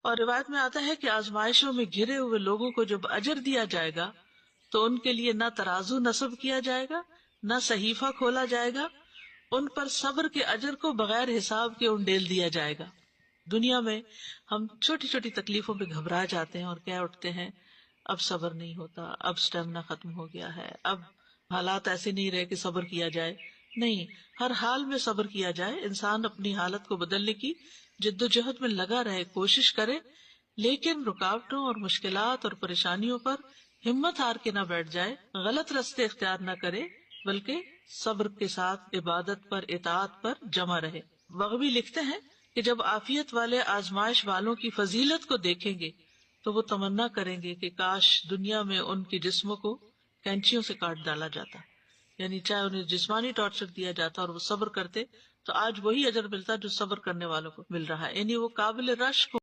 और रिवायत में आता है कि आजमाइशों में घिरे हुए लोगों को जब अजर दिया जाएगा तो उनके लिए न तराजू नस्ब किया जाएगा, न सहीफा खोला जाएगा, उन पर सब्र के अजर को बगैर हिसाब के उंडेल दिया जाएगा। दुनिया में हम छोटी छोटी तकलीफों पे घबरा जाते हैं और कह उठते हैं अब सब्र नहीं होता, अब स्टेमिना खत्म हो गया है, अब हालात ऐसे नहीं रहे कि सब्र किया जाए। नहीं, हर हाल में सब्र किया जाए। इंसान अपनी हालत को बदलने की जिद्दोजहद में लगा रहे, कोशिश करे, लेकिन रुकावटों और मुश्किलात और परेशानियों पर हिम्मत हार के ना बैठ जाए, गलत रास्ते इख्तियार ना करे, बल्कि सब्र के साथ इबादत पर, इताअत पर जमा रहे। बग़वी लिखते हैं कि जब आफियत वाले आजमाइश वालों की फजीलत को देखेंगे तो वो तमन्ना करेंगे कि काश दुनिया में उनके जिस्मों को कैंचियों से काट डाला जाता, यानी चाहे उन्हें जिस्मानी टॉर्चर दिया जाता और वो सब्र करते तो आज वही अजर मिलता जो सब्र करने वालों को मिल रहा है, यानी वो काबिल रश्क